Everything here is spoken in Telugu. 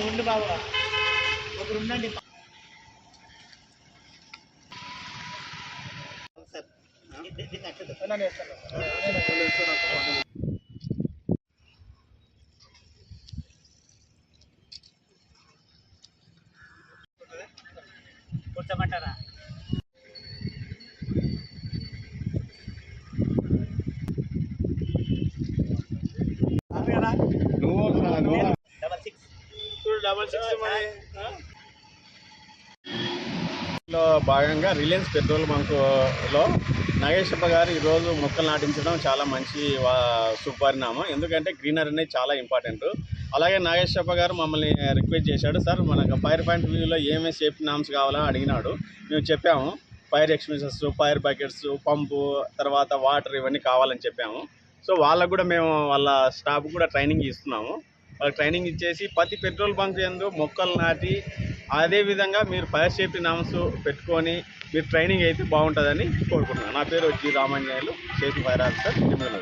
ఉండు బాబు, ఒకరు ఉండండి సార్. కూర్చోమంటారా? భాగంగా రిలయన్స్ పెట్రోల్ బంకులో నాగేశ్వర గారు ఈరోజు మొక్కలు నాటించడం చాలా మంచి సుపరిణామం. ఎందుకంటే గ్రీనరీ అనేది చాలా ఇంపార్టెంట్. అలాగే నాగేశ్వర గారు మమ్మల్ని రిక్వెస్ట్ చేశాడు, సార్ మనకు ఫైర్ పాయింట్ వ్యూలో ఏమేమి సేఫ్టీ నామ్స్ కావాలని అడిగినాడు. మేము చెప్పాము, ఫైర్ ఎక్స్టింగ్విషర్స్, ఫైర్ బకెట్స్, పంపు, తర్వాత వాటర్ ఇవన్నీ కావాలని చెప్పాము. సో వాళ్ళకు కూడా మేము వాళ్ళ స్టాఫ్ కూడా ట్రైనింగ్ ఇస్తున్నాము. వాళ్ళకి ట్రైనింగ్ ఇచ్చేసి ప్రతి పెట్రోల్ బంక్ యందు మొక్కలు నాటి అదేవిధంగా మీరు ఫైర్ సేఫ్టీ నామ్స్ పెట్టుకొని మీరు ట్రైనింగ్ అయితే బాగుంటుందని కోరుకుంటున్నాను. నా పేరు G Ramanjaneyulu, station fire officer, Tirumala.